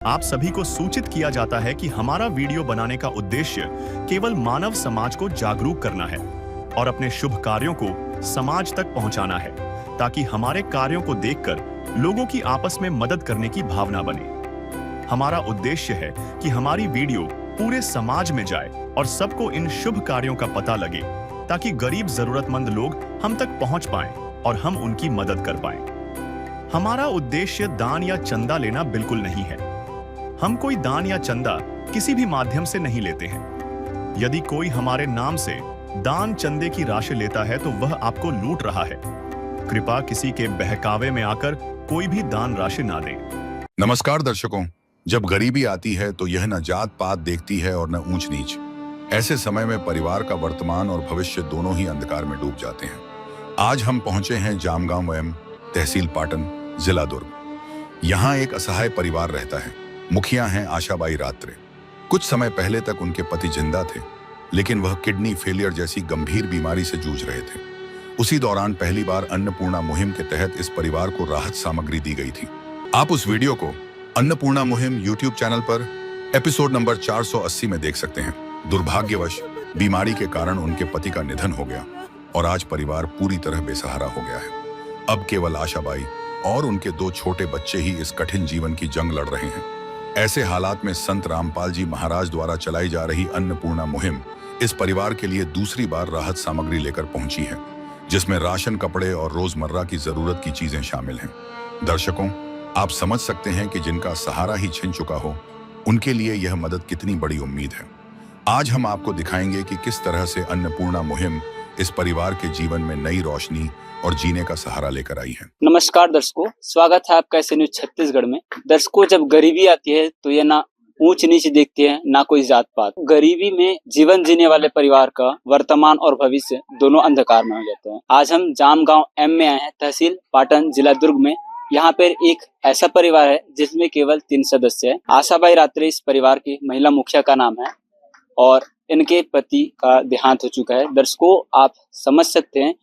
आप सभी को सूचित किया जाता है कि हमारा वीडियो बनाने का उद्देश्य केवल मानव समाज को जागरूक करना है और अपने शुभ कार्यों को समाज तक पहुंचाना है, ताकि हमारे कार्यों को देखकर लोगों की आपस में मदद करने की भावना बने। हमारा उद्देश्य है कि हमारी वीडियो पूरे समाज में जाए और सबको इन शुभ कार्यों का पता लगे, ताकि गरीब जरूरतमंद लोग हम तक पहुंच पाएं और हम उनकी मदद कर पाएं। हमारा उद्देश्य दान या चंदा लेना बिल्कुल नहीं है। हम कोई दान या चंदा किसी भी माध्यम से नहीं लेते हैं। यदि कोई हमारे नाम से दान चंदे की राशि लेता है तो वह आपको लूट रहा है। कृपया किसी के बहकावे में आकर कोई भी दान राशि ना दें। नमस्कार दर्शकों, जब गरीबी आती है तो यह न जात पात देखती है और न ऊंच नीच। ऐसे समय में परिवार का वर्तमान और भविष्य दोनों ही अंधकार में डूब जाते हैं। आज हम पहुंचे हैं जामगांव वयम, तहसील पाटन, जिला दुर्ग। यहाँ एक असहाय परिवार रहता है। मुखिया हैं आशाबाई रात्रे। कुछ समय पहले तक उनके पति जिंदा थे, लेकिन वह किडनी फेलियर जैसी गंभीर बीमारी से जूझ रहे थे। उसी दौरान पहली बार अन्नपूर्णा मुहिम के तहत इस परिवार को राहत सामग्री दी गई थी। आप उस वीडियो को अन्नपूर्णा मुहिम यूट्यूब चैनल पर एपिसोड नंबर 480 में देख सकते हैं। दुर्भाग्यवश बीमारी के कारण उनके पति का निधन हो गया और आज परिवार पूरी तरह बेसहारा हो गया है। अब केवल आशाबाई और उनके 2 छोटे बच्चे ही इस कठिन जीवन की जंग लड़ रहे हैं। ऐसे हालात में संत रामपाल जी महाराज द्वारा चलाई जा रही अन्नपूर्णा मुहिम इस परिवार के लिए दूसरी बार राहत सामग्री लेकर पहुंची है, जिसमें राशन, कपड़े और रोजमर्रा की जरूरत की चीजें शामिल हैं। दर्शकों, आप समझ सकते हैं कि जिनका सहारा ही छिन चुका हो, उनके लिए यह मदद कितनी बड़ी उम्मीद है। आज हम आपको दिखाएंगे कि किस तरह से अन्नपूर्णा मुहिम इस परिवार के जीवन में नई रोशनी और जीने का सहारा लेकर आई है। नमस्कार दर्शकों, स्वागत है आपका ऐसे न्यूज छत्तीसगढ़ में। दर्शकों, जब गरीबी आती है तो ये ना ऊंच नीच देखते हैं, ना कोई जात पात। गरीबी में जीवन जीने वाले परिवार का वर्तमान और भविष्य दोनों अंधकार में हो जाते हैं। आज हम जामगांव एम में आए हैं, तहसील पाटन, जिला दुर्ग में। यहाँ पर एक ऐसा परिवार है जिसमें केवल 3 सदस्य है। आशाबाई रात्रे इस परिवार की महिला मुखिया का नाम है और इनके पति का देहांत हो चुका है। दर्शकों, आप समझ सकते हैं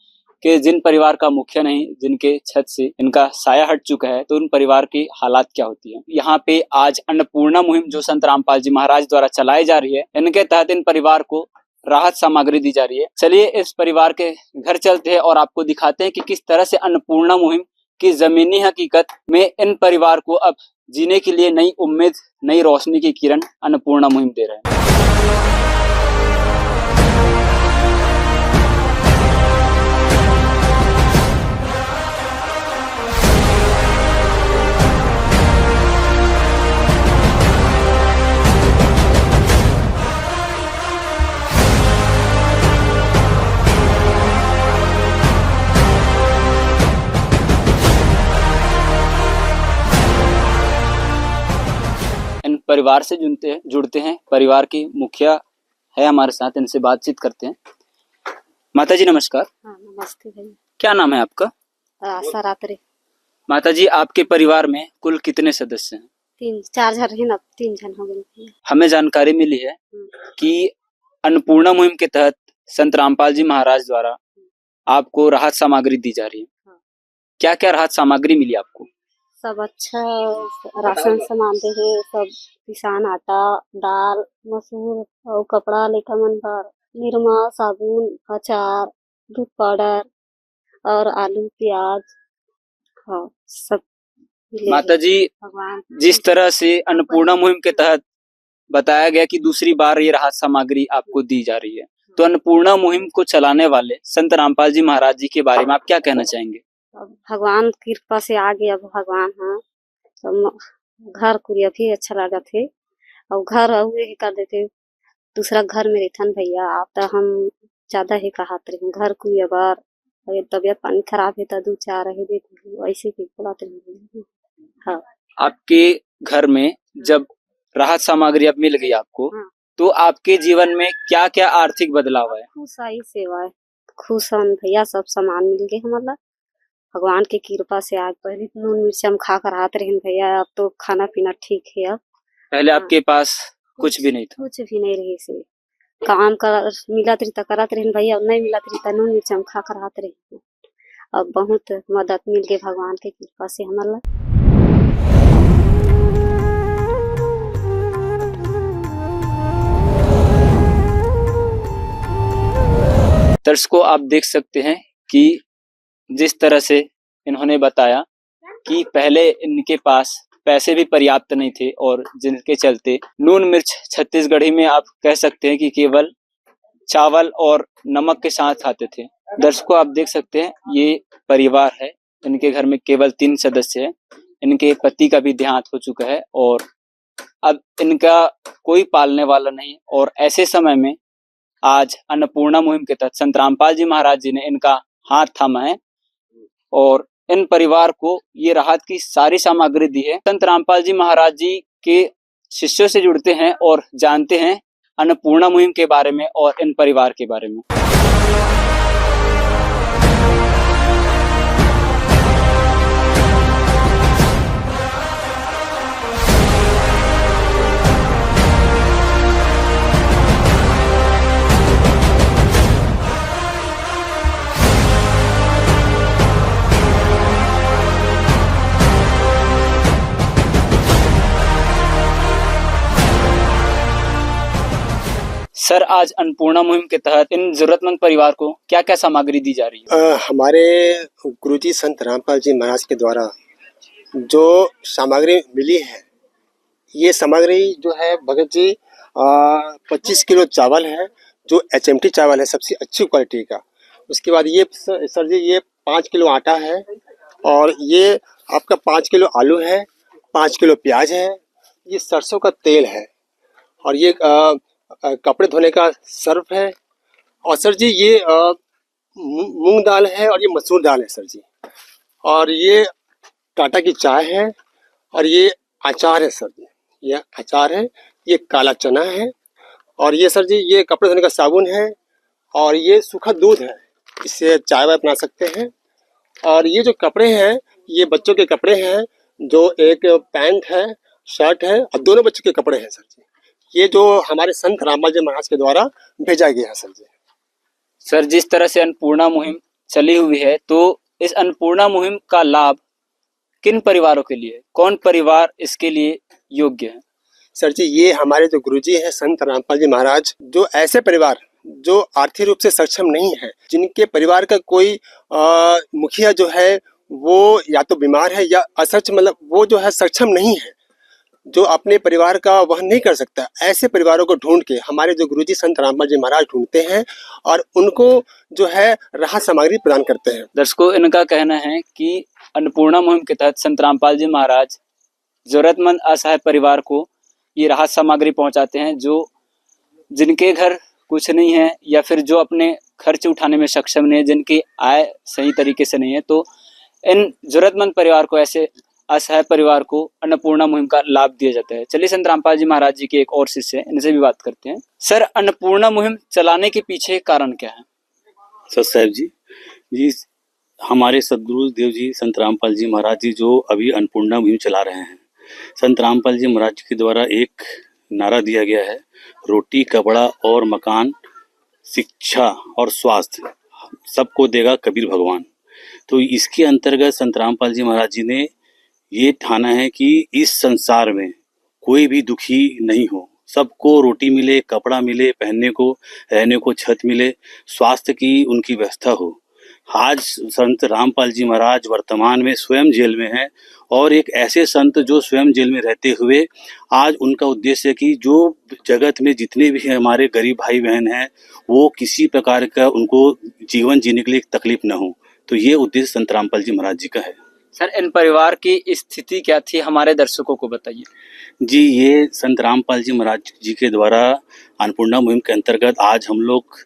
कि जिन परिवार का मुखिया नहीं, जिनके छत से इनका साया हट चुका है, तो उन परिवार की हालात क्या होती है। यहाँ पे आज अन्नपूर्णा मुहिम जो संत रामपाल जी महाराज द्वारा चलाई जा रही है, इनके तहत इन परिवार को राहत सामग्री दी जा रही है। चलिए इस परिवार के घर चलते हैं और आपको दिखाते हैं कि किस तरह से अन्नपूर्णा मुहिम की जमीनी हकीकत में इन परिवार को अब जीने के लिए नई उम्मीद, नई रोशनी की किरण अन्नपूर्णा मुहिम दे रहे हैं। परिवार से जुड़ते हैं। परिवार की मुखिया है हमारे साथ, इनसे बातचीत करते हैं। माता जी नमस्कार। हाँ, नमस्ते भैया। क्या नाम है आपका? आशा रात्रे। माता जी, आपके परिवार में कुल कितने सदस्य हैं? 4 जन है ना, 3 जन हो गए। हमें जानकारी मिली है कि अन्नपूर्णा मुहिम के तहत संत रामपाल जी महाराज द्वारा आपको राहत सामग्री दी जा रही है। क्या क्या राहत सामग्री मिली आपको? सब अच्छा राशन सामान दे है, सब किसान आटा, दाल, मसूर और कपड़ा लेकर मन भर, निरमा, साबुन, अचार, दूध पाउडर और आलू, प्याज, हाँ सब। माता जी, भगवान जिस तरह से अन्नपूर्णा मुहिम के तहत बताया गया कि दूसरी बार ये राहत सामग्री आपको दी जा रही है, तो अन्नपूर्णा मुहिम को चलाने वाले संत रामपाल जी महाराज जी के बारे में आप क्या कहना चाहेंगे? भगवान की कृपा से आ गया। भगवान हाँ, तो घर कुरिया भी अच्छा लगा थे और घर हुए ही कर देते। दूसरा घर में रहथन भैया, आप तो हम ज्यादा ही कहते रहे घर कुरिया बार, तबियत पानी खराब है तो 2-4 रहे देते, ऐसे ही बोलाते रहे। हाँ, आपके घर में जब राहत सामग्री अब मिल गई आपको, हाँ, तो आपके जीवन में क्या क्या आर्थिक बदलाव है? खुश आई सेवा है, खुश हम भैया। सब सामान मिल गए हमारा भगवान की कृपा से। आज पहले नून मिर्च हम खा कर आते रहे भैया, अब तो खाना पीना ठीक है। अब पहले आपके पास कुछ भी नहीं था? कुछ भी नहीं रहे से काम कर मिला तरीता करत रहे भैया, नहीं मिला तरीता नून मिर्च हम खा कर आते रहे। अब बहुत मदद मिल गई भगवान की कृपा से हमारा। दर्शकों आप देख सकते हैं कि जिस तरह से इन्होंने बताया कि पहले इनके पास पैसे भी पर्याप्त नहीं थे और जिनके चलते नून मिर्च छत्तीसगढ़ी में आप कह सकते हैं कि केवल चावल और नमक के साथ खाते थे। दर्शकों आप देख सकते हैं ये परिवार है, इनके घर में केवल 3 सदस्य हैं। इनके पति का भी देहांत हो चुका है और अब इनका कोई पालने वाला नहीं और ऐसे समय में आज अन्नपूर्णा मुहिम के तहत संत रामपाल जी महाराज जी ने इनका हाथ थामा है और इन परिवार को ये राहत की सारी सामग्री दी है। संत रामपाल जी महाराज जी के शिष्यों से जुड़ते हैं और जानते हैं अन्नपूर्णा मुहिम के बारे में और इन परिवार के बारे में। सर आज अन्नपूर्णा मुहिम के तहत इन जरूरतमंद परिवार को क्या क्या सामग्री दी जा रही है? हमारे गुरुजी संत रामपाल जी महाराज के द्वारा जो सामग्री मिली है, ये सामग्री जो है भगत जी 25 किलो चावल है जो HMT चावल है सबसे अच्छी क्वालिटी का। उसके बाद ये सर जी ये 5 किलो आटा है और ये आपका 5 किलो आलू है, 5 किलो प्याज है, ये सरसों का तेल है और ये कपड़े धोने का सर्फ है और सर जी ये मूंग दाल है और ये मसूर दाल है सर जी, और ये टाटा की चाय है और ये अचार है सर जी, ये अचार है, ये काला चना है और ये सर जी ये कपड़े धोने का साबुन है और ये सूखा दूध है, इससे चाय वाय बना सकते हैं। और ये जो कपड़े हैं ये बच्चों के कपड़े हैं, जो एक पैंट है, शर्ट है और दोनों बच्चों के कपड़े हैं सर जी, ये जो हमारे संत रामपाल जी महाराज के द्वारा भेजा गया है सर जी। सर जिस तरह से अन्नपूर्णा मुहिम चली हुई है तो इस अन्नपूर्णा मुहिम का लाभ किन परिवारों के लिए, कौन परिवार इसके लिए योग्य है? सर जी ये हमारे जो गुरुजी हैं संत रामपाल जी महाराज, जो ऐसे परिवार जो आर्थिक रूप से सक्षम नहीं है, जिनके परिवार का कोई मुखिया जो है वो या तो बीमार है या असच मतलब वो जो है सक्षम नहीं है, जो अपने परिवार का वहन नहीं कर सकता, ऐसे परिवारों को ढूंढ के हमारे जो गुरुजी संत रामपाल जी महाराज ढूंढते हैं और उनको जो है राहत सामग्री प्रदान करते हैं। दर्शकों इनका कहना है कि अन्नपूर्णा मुहिम के तहत संत रामपाल जी महाराज जरूरतमंद असहाय परिवार को ये राहत सामग्री पहुंचाते हैं, जो जिनके घर कुछ नहीं है या फिर जो अपने खर्च उठाने में सक्षम नहीं है, जिनकी आय सही तरीके से नहीं है, तो इन जरूरतमंद परिवार को, ऐसे असहाय परिवार को अन्नपूर्णा मुहिम का लाभ दिया जाता है। चलिए संत रामपाल जी महाराज जी के एक और शिष्य हैं, इनसे भी बात करते हैं। सर अन्नपूर्णा मुहिम चलाने के पीछे कारण क्या है? सर साहब जी हमारे सदगुरु देव जी संत रामपाल जी महाराज जी जो अभी अन्नपूर्णा मुहिम चला रहे हैं, संत रामपाल जी महाराज जी के द्वारा एक नारा दिया गया है, रोटी कपड़ा और मकान, शिक्षा और स्वास्थ्य सबको देगा कबीर भगवान। तो इसके अंतर्गत संत रामपाल जी महाराज जी ने ये ठाना है कि इस संसार में कोई भी दुखी नहीं हो, सबको रोटी मिले, कपड़ा मिले, पहनने को, रहने को छत मिले, स्वास्थ्य की उनकी व्यवस्था हो। आज संत रामपाल जी महाराज वर्तमान में स्वयं जेल में हैं और एक ऐसे संत जो स्वयं जेल में रहते हुए आज उनका उद्देश्य है कि जो जगत में जितने भी हमारे गरीब भाई बहन हैं वो किसी प्रकार का उनको जीवन जीने के लिए तकलीफ न हो, तो ये उद्देश्य संत रामपाल जी महाराज जी का है। सर इन परिवार की स्थिति क्या थी, हमारे दर्शकों को बताइए। जी ये संत रामपाल जी महाराज जी के द्वारा अन्नपूर्णा मुहिम के अंतर्गत आज हम लोग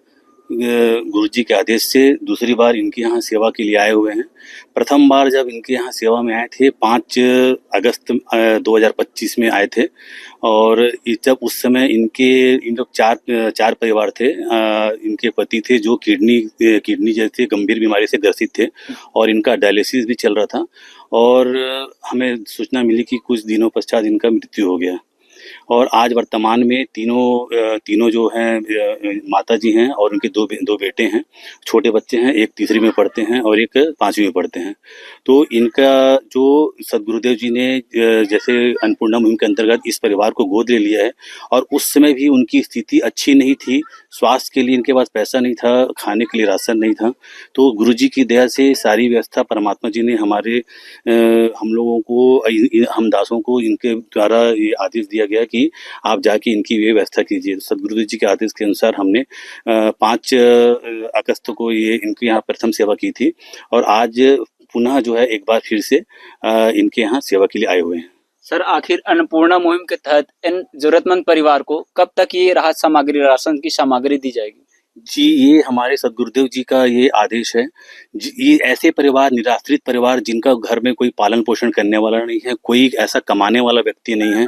गुरु जी के आदेश से दूसरी बार इनके यहाँ सेवा के लिए आए हुए हैं। प्रथम बार जब इनके यहाँ सेवा में आए थे 5 अगस्त 2025 में आए थे और जब उस समय इन लोग चार परिवार थे। इनके पति थे जो किडनी जैसे गंभीर बीमारी से ग्रसित थे और इनका डायलिसिस भी चल रहा था और हमें सूचना मिली कि कुछ दिनों पश्चात इनका मृत्यु हो गया। और आज वर्तमान में तीनों जो हैं माता जी हैं और उनके दो बेटे हैं, छोटे बच्चे हैं, एक तीसरी में पढ़ते हैं और एक पांचवी में पढ़ते हैं। तो इनका जो सदगुरुदेव जी ने जैसे अन्नपूर्णा मुहिम के अंतर्गत इस परिवार को गोद ले लिया है, और उस समय भी उनकी स्थिति अच्छी नहीं थी, स्वास्थ्य के लिए इनके पास पैसा नहीं था, खाने के लिए राशन नहीं था। तो गुरु जी की दया से सारी व्यवस्था परमात्मा जी ने हम लोगों को, हम दासों को इनके द्वारा ये आदेश दिया गया कि आप जाके इनकी ये व्यवस्था कीजिए। सदगुरुदेव जी के आदेश के अनुसार हमने 5 अगस्त को ये इनके यहाँ प्रथम सेवा की थी, और आज पुनः जो है एक बार फिर से इनके यहाँ सेवा के लिए आए हुए हैं। सर, आखिर अन्नपूर्णा मुहिम के तहत इन जरूरतमंद परिवार को कब तक ये राहत सामग्री, राशन की सामग्री दी जाएगी? जी, ये हमारे सदगुरुदेव जी का ये आदेश है। ये ऐसे परिवार, निराश्रित परिवार जिनका घर में कोई पालन पोषण करने वाला नहीं है, कोई ऐसा कमाने वाला व्यक्ति नहीं है,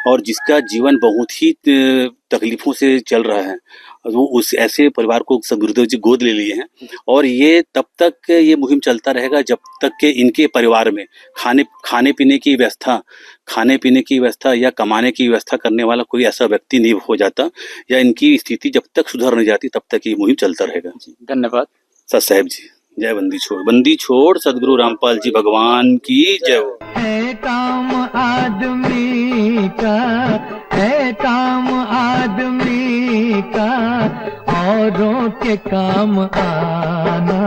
और जिसका जीवन बहुत ही तकलीफों से चल रहा है, वो उस ऐसे परिवार को सदगुरुदेव जी गोद ले लिए हैं। और ये तब तक ये मुहिम चलता रहेगा जब तक कि इनके परिवार में खाने पीने की व्यवस्था या कमाने की व्यवस्था करने वाला कोई ऐसा व्यक्ति नहीं हो जाता, या इनकी स्थिति जब तक सुधर नहीं जाती तब तक ये मुहिम चलता रहेगा। धन्यवाद। सत साहेब जी, जय बंदी छोड़ सदगुरु रामपाल जी भगवान की जय हो। है काम आदमी का, है काम आदमी का, औरों के काम आना,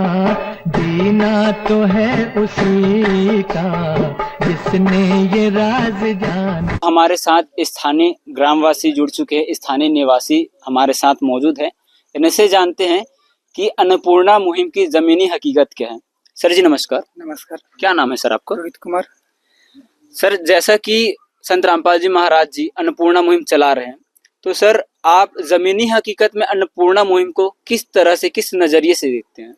जीना तो है उसी का जिसने ये राज जाना। हमारे साथ स्थानीय ग्रामवासी जुड़ चुके हैं, स्थानीय निवासी हमारे साथ मौजूद है। इनसे जानते हैं कि अन्नपूर्णा मुहिम की जमीनी हकीकत क्या है। सर जी नमस्कार। नमस्कार। क्या नाम है सर आपका? रोहित कुमार। सर, जैसा कि संत रामपाल जी महाराज जी अन्नपूर्णा मुहिम चला रहे हैं, तो सर आप जमीनी हकीकत में अन्नपूर्णा मुहिम को किस तरह से, किस नजरिए से देखते हैं?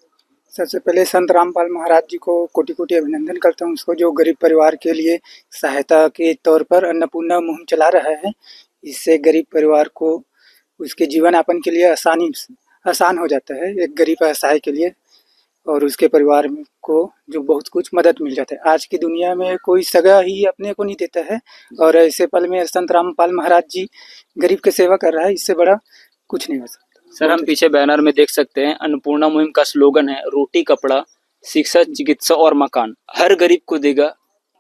सबसे पहले संत रामपाल महाराज जी को कोटि कोटि अभिनंदन करता हूँ, उसको जो गरीब परिवार के लिए सहायता के तौर पर अन्नपूर्णा मुहिम चला रहा है। इससे गरीब परिवार को उसके जीवन यापन के लिए आसान हो जाता है, एक गरीब असहाय के लिए, और उसके परिवार को जो बहुत कुछ मदद मिल जाता है। आज की दुनिया में कोई सगा ही अपने को नहीं देता है, और ऐसे पल में संत रामपाल महाराज जी गरीब की सेवा कर रहा है, इससे बड़ा कुछ नहीं हो सकता। सर, हम पीछे बैनर में देख सकते हैं अन्नपूर्णा मुहिम का स्लोगन है, रोटी कपड़ा शिक्षा चिकित्सा और मकान, हर गरीब को देगा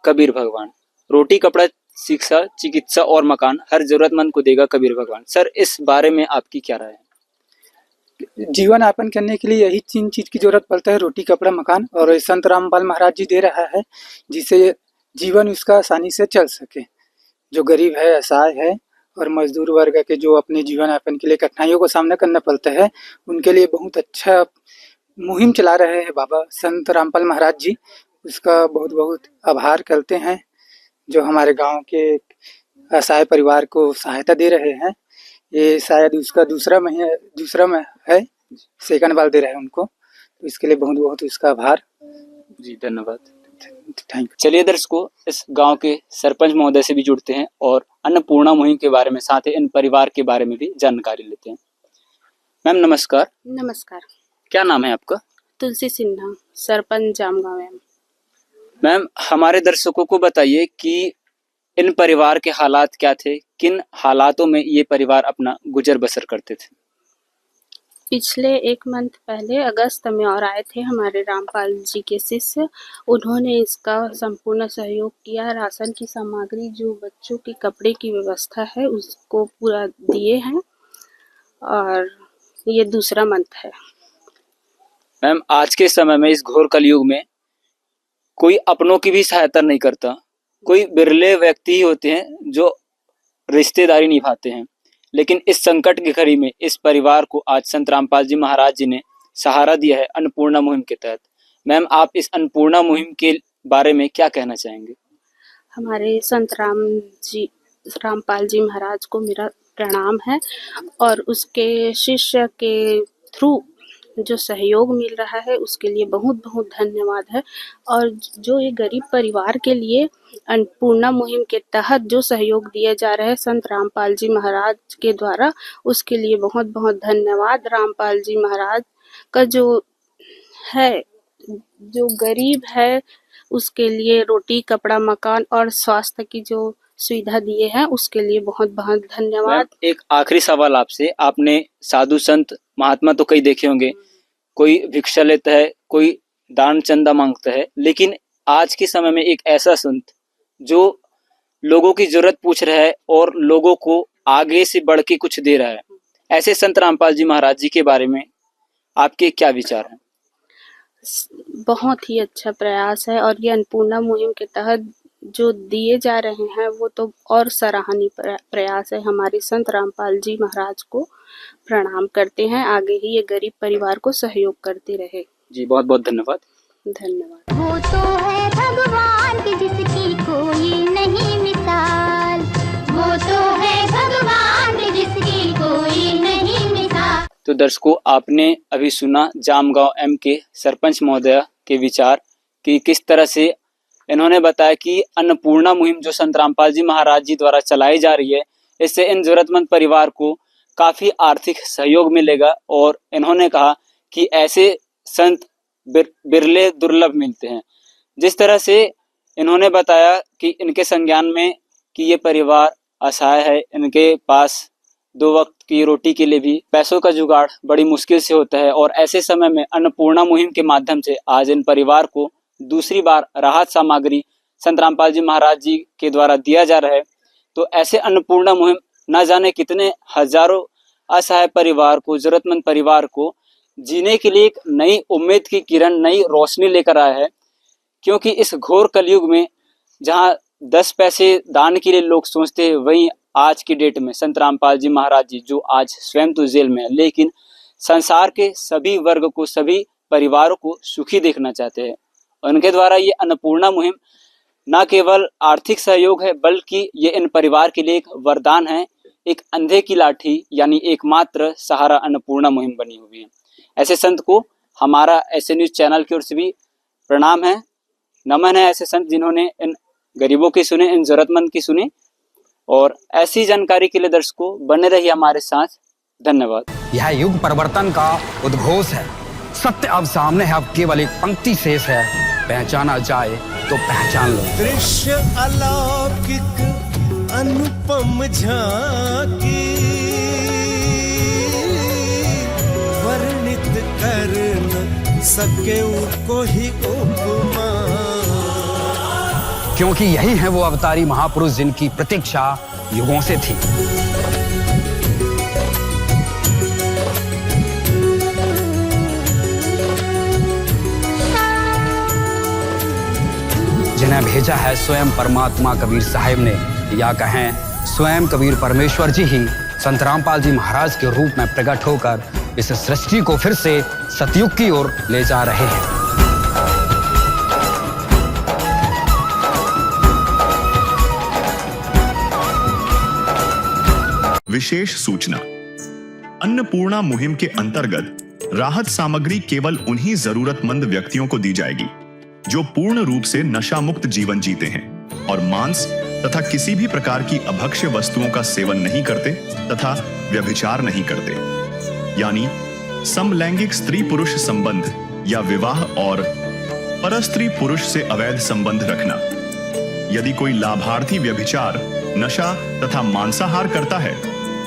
कबीर भगवान। रोटी कपड़ा शिक्षा चिकित्सा और मकान, हर जरूरतमंद को देगा कबीर भगवान। सर, इस बारे में आपकी क्या राय है? जीवन यापन करने के लिए यही 3 चीज की जरूरत पड़ता है, रोटी कपड़ा मकान, और संत रामपाल महाराज जी दे रहा है, जिससे जीवन उसका आसानी से चल सके। जो गरीब है, असहाय है, और मजदूर वर्ग के जो अपने जीवन यापन के लिए कठिनाइयों का सामना करना पड़ता है, उनके लिए बहुत अच्छा मुहिम चला रहे हैं बाबा संत रामपाल महाराज जी। उसका बहुत बहुत आभार करते हैं, जो हमारे गांव के असहाय परिवार को सहायता दे रहे हैं। ये शायद उसका दूसरा में है, सेकंड बार दे रहे हैं उनको, तो इसके लिए बहुत बहुत उसका आभार। जी धन्यवाद। Thank you. चलिए दर्शकों, इस गांव के सरपंच महोदय से भी जुड़ते हैं और अन्नपूर्णा मुहिम के बारे में, साथ ही इन परिवार के बारे में भी जानकारी लेते हैं। मैम नमस्कार। नमस्कार। क्या नाम है आपका? तुलसी सिन्हा, सरपंच जामगांव है। मैम, हमारे दर्शकों को बताइए कि इन परिवार के हालात क्या थे, किन हालातों में ये परिवार अपना गुजर बसर करते थे? पिछले 1 मंथ पहले अगस्त में और आए थे हमारे रामपाल जी के शिष्य, उन्होंने इसका संपूर्ण सहयोग किया। राशन की सामग्री, जो बच्चों के कपड़े की व्यवस्था है, उसको पूरा दिए हैं, और ये दूसरा मंथ है। मैम, आज के समय में इस घोर कलयुग में कोई अपनों की भी सहायता नहीं करता, कोई बिरले व्यक्ति ही होते हैं जो रिश्तेदारी निभाते हैं, लेकिन इस संकट की घड़ी में इस परिवार को आज संत रामपाल जी महाराज जी ने सहारा दिया है अन्नपूर्णा मुहिम के तहत। मैम, आप इस अन्नपूर्णा मुहिम के बारे में क्या कहना चाहेंगे? हमारे संत रामपाल जी महाराज को मेरा प्रणाम है, और उसके शिष्य के थ्रू जो सहयोग मिल रहा है उसके लिए बहुत बहुत धन्यवाद है। और जो ये गरीब परिवार के लिए अन्नपूर्णा मुहिम के तहत जो सहयोग दिया जा रहा है संत रामपाल जी महाराज के द्वारा, उसके लिए बहुत बहुत धन्यवाद। रामपाल जी महाराज का जो है, जो गरीब है उसके लिए रोटी कपड़ा मकान और स्वास्थ्य की जो सुविधा दिए हैं, उसके लिए बहुत बहुत धन्यवाद। एक आखिरी सवाल आपसे, आपने साधु संत महात्मा तो कई देखे होंगे, कोई भिक्षा लेता है, कोई दान चंदा मांगता है, लेकिन आज के समय में एक ऐसा संत जो लोगों की जरूरत पूछ रहा है और लोगों को आगे से बढ़ के कुछ दे रहा है, ऐसे संत रामपाल जी महाराज जी के बारे में आपके क्या विचार हैं? बहुत ही अच्छा प्रयास है और ये अन्नपूर्णा मुहिम के तहत जो दिए जा रहे हैं वो तो और सराहनीय प्रयास है। हमारे संत रामपाल जी महाराज को प्रणाम करते हैं, आगे ही ये गरीब परिवार को सहयोग करते रहे। जी बहुत बहुत धन्यवाद। धन्यवाद। वो तो है भगवान की जिसकी कोई नहीं मिसाल, वो तो है भगवान की जिसकी कोई नहीं मिसाल। तो दर्शकों, आपने अभी सुना जामगांव एम के सरपंच महोदय के विचार कि किस तरह से इन्होंने बताया कि अन्नपूर्णा मुहिम जो संत रामपाल जी महाराज जी द्वारा चलाई जा रही है, इससे इन जरूरतमंद परिवार को काफी आर्थिक सहयोग मिलेगा और इन्होंने कहा कि ऐसे संत बिरले दुर्लभ मिलते हैं। जिस तरह से इन्होंने बताया कि इनके संज्ञान में कि ये परिवार असहाय है, इनके पास 2 वक्त की रोटी के लिए भी पैसों का जुगाड़ बड़ी मुश्किल से होता है और ऐसे समय में अन्नपूर्णा मुहिम के माध्यम से आज इन परिवार को दूसरी बार राहत सामग्री संत रामपाल जी महाराज जी के द्वारा दिया जा रहा है। तो ऐसे अन्नपूर्णा मुहिम न जाने कितने हजारों असहाय परिवार को, जरूरतमंद परिवार को जीने के लिए एक नई उम्मीद की किरण, नई रोशनी लेकर आया है। क्योंकि इस घोर कलयुग में जहां 10 पैसे दान के लिए लोग सोचते हैं, वहीं आज की डेट में संत रामपाल जी महाराज जी जो आज स्वयं तो जेल में है, लेकिन संसार के सभी वर्ग को, सभी परिवारों को सुखी देखना चाहते हैं। उनके द्वारा ये अन्नपूर्णा मुहिम न केवल आर्थिक सहयोग है, बल्कि ये इन परिवार के लिए एक वरदान है, एक अंधे की लाठी यानी एकमात्र सहारा अन्नपूर्णा मुहिम बनी हुई है। ऐसे संत को हमारा ऐसे न्यूज चैनल की ओर से भी प्रणाम है, नमन है। ऐसे संत जिन्होंने इन गरीबों की सुने, इन जरूरतमंद की सुने। और ऐसी जानकारी के लिए दर्शकों बने रहिए हमारे साथ। धन्यवाद। यह युग परिवर्तन का उद्घोष है, सत्य अब सामने है, अब केवल एक पंक्ति शेष है, पहचाना जाए तो पहचान लो। दृश्य अलौकिक अनुपम झांकी, वर्णित कर न सके कोई उपमा। क्योंकि यही है वो अवतारी महापुरुष जिनकी प्रतीक्षा युगों से थी। जिन्हें भेजा है स्वयं परमात्मा कबीर साहिब ने, या कहें स्वयं कबीर परमेश्वर जी ही संत रामपाल जी महाराज के रूप में प्रकट होकर इस सृष्टि को फिर से सतयुग की ओर ले जा रहे हैं। विशेष सूचना, अन्नपूर्णा मुहिम के अंतर्गत राहत सामग्री केवल उन्हीं जरूरतमंद व्यक्तियों को दी जाएगी जो पूर्ण रूप से नशा मुक्त जीवन जीते हैं और मांस तथा किसी भी प्रकार की अभक्ष्य वस्तुओं का सेवन नहीं करते तथा व्यभिचार नहीं करते, यानी समलैंगिक स्त्री पुरुष संबंध या विवाह और परस्त्री पुरुष से अवैध संबंध रखना। यदि कोई लाभार्थी व्यभिचार, नशा तथा मांसाहार करता है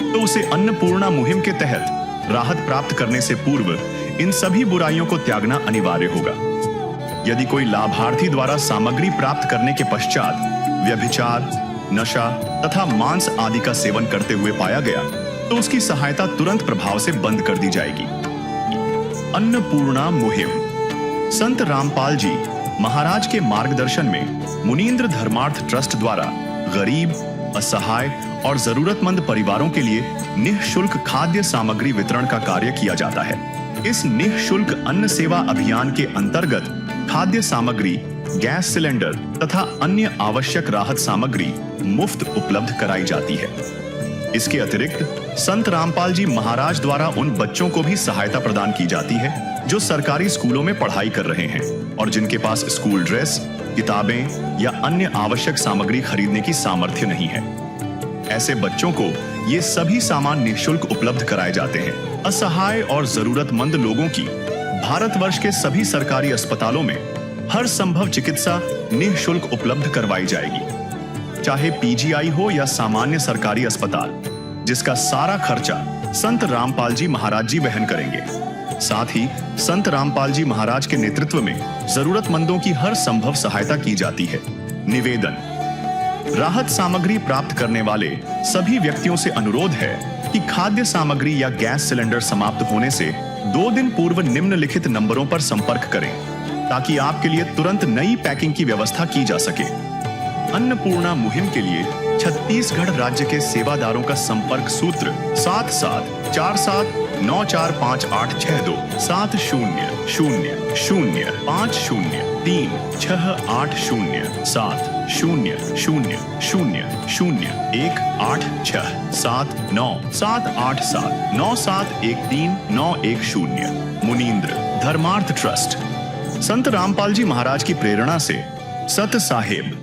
तो उसे अन्नपूर्णा मुहिम के तहत राहत प्राप्त करने से पूर्व इन सभी बुराइयों को त्यागना अनिवार्य होगा। यदि कोई लाभार्थी द्वारा सामग्री प्राप्त करने के पश्चात व्यभिचार, नशा तथा मांस आदि का सेवन करते हुए पाया गया तो उसकी सहायता तुरंत प्रभाव से बंद कर दी जाएगी। अन्नपूर्णा मुहिम संत रामपाल जी महाराज के मार्गदर्शन में मुनीन्द्र धर्मार्थ ट्रस्ट द्वारा गरीब, असहाय और जरूरतमंद परिवारों के लिए निःशुल्क खाद्य सामग्री वितरण का कार्य किया जाता है। इस निःशुल्क अन्न सेवा अभियान के अंतर्गत खाद्य सामग्री, गैस सिलेंडर तथा अन्य आवश्यक राहत सामग्री मुफ्त उपलब्ध कराई जाती है। इसके अतिरिक्त संत रामपाल जी महाराज द्वारा उन बच्चों को भी सहायता प्रदान की जाती है जो सरकारी स्कूलों में पढ़ाई कर रहे हैं और जिनके पास स्कूल ड्रेस, किताबें या अन्य आवश्यक सामग्री खरीदने की सामर्थ्य नहीं है। ऐसे बच्चों को ये सभी सामान निःशुल्क उपलब्ध कराए जाते हैं। असहाय और जरूरतमंद लोगों की भारतवर्ष के सभी सरकारी अस्पतालों में हर संभव चिकित्सा निःशुल्क उपलब्ध करवाई जाएगी। चाहे पीजीआई हो या सामान्य सरकारी अस्पताल, जिसका सारा खर्चा संत रामपाल जी महाराज जी वहन करेंगे। साथ ही संत रामपाल जी महाराज के नेतृत्व में जरूरतमंदों की हर संभव सहायता की जाती है। निवेदन: राहत सामग्री प्राप्त करने वाले सभी व्यक्तियों से अनुरोध है कि खाद्य सामग्री या गैस सिलेंडर समाप्त होने से 2 दिन पूर्व निम्नलिखित नंबरों पर संपर्क करें ताकि आपके लिए तुरंत नई पैकिंग की व्यवस्था की जा सके। अन्नपूर्णा मुहिम के लिए छत्तीसगढ़ राज्य के सेवादारों का संपर्क सूत्र 7747945862 7050500187 मुनींद्र धर्मार्थ ट्रस्ट। संत रामपाल जी महाराज की प्रेरणा से सत साहेब